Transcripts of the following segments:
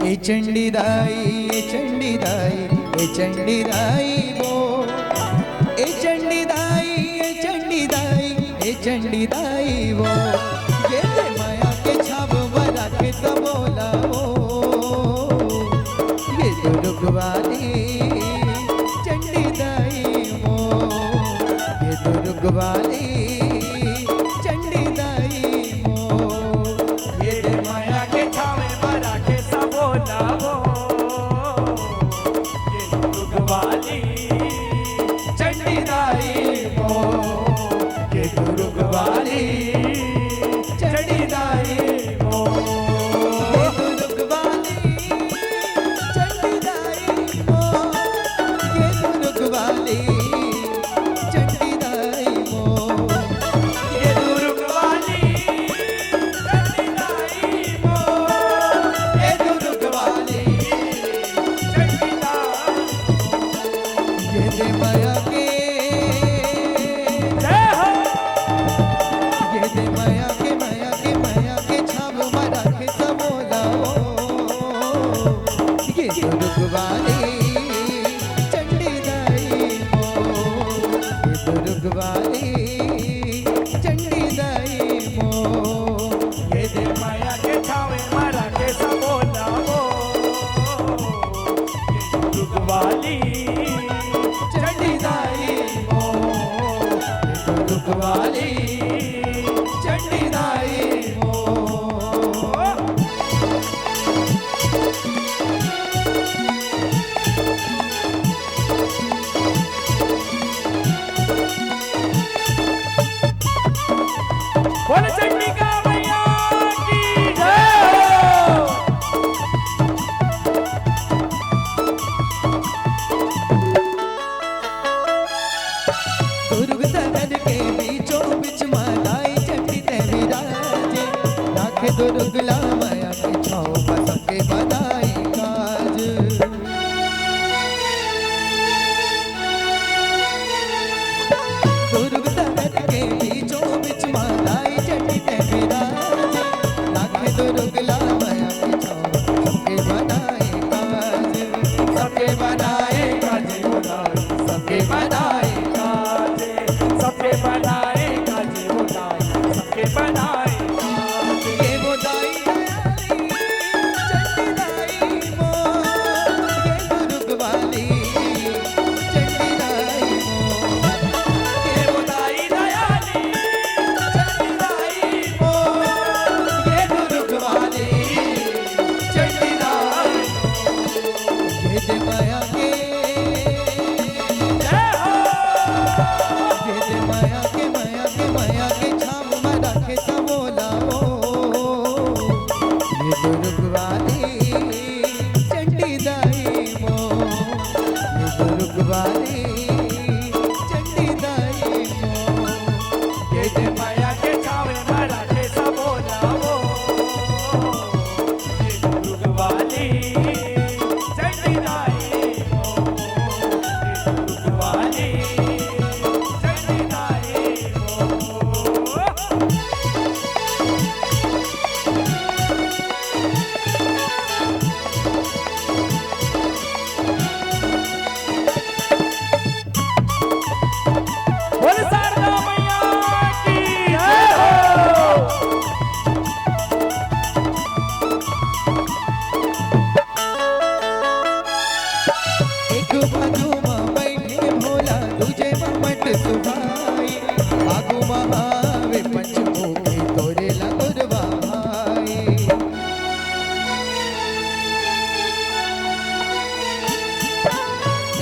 ए चंडी दाई, ए चंडी दाई, ए चंडी दाई वो, ए चंडी दाई, ए चंडी दाई, ए चंडी दाई वो, ये दे माया के छाप बना के सबोला वो, ये दुर्ग वाली चंडी दाई वो, ये दुर्ग वाली चंडी दाई वो, ये दे माया के छावे बना के सबोला वो, ये दुर्ग वाली चंडी दाई वो, ये दुर्ग वाली चंडी दाई वो, ये दुर्ग वाली चंडी दाई वो, ये दुर्ग वाली चंडी दाई वो, ये दुर्ग वाली चंडी दाई वो, ये दुर्ग वाली चंडी दाई, ये दे माया के जय हो, ये दे माया के छाप मारा के सबोला हो, ये दुर्ग वाली चंडी दाई हो, ये दुर्ग वाली चंडी दाई हो, ये दे माया के छावे मारा के सबोला हो, ये दुर्ग वाली चंडी दाई हो, ये दुर्ग वाली चंडी दाई हो। बोल चंडिका मैया की जय। दुर्ग शहर के बीचों बीच मालाई चंडी तेरी राजे, लाखे दुर्ग ला माया के छाओ बस के बनाई काज। दुर्ग शहर के बीचों बीच मालाई चंडी तेरी राजे, लाखे दुर्ग ला माया के छाओ सबके बनाए काज, सबके बनाए काज उदाई, सबके बनाए काज, सबके बनाए काज उदाई, सबके बनाए काज, ये वो दाई चंडी दाई वो, ये दुर्ग वाली चंडी दाई वो, ये वो दाई दयाली चंडी दाई वो, ये दुर्ग वाली चंडी दाई, ये दे माया के जय हो, ये दे माया के छाप मारा के सबोला हो, ये दुर्ग वाली चंडी दाई वो, ये दुर्ग वाली चंडी दाई वो, ये दे माया के छावे मारा के सबोला हो, ये दुर्ग वाली चंडी दाई हो, ये दुर्ग वाली चंडी दाई हो। बोल शारदा मैया की जय हो। एक बाजू में बैठे भोला, दूजे में मट सुभाई, बागु महावे पंचमुखी तोरे लगुरवा भाई।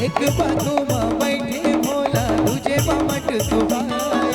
एक बाजू में बैठे भोला, दूजे में मट सुभाई,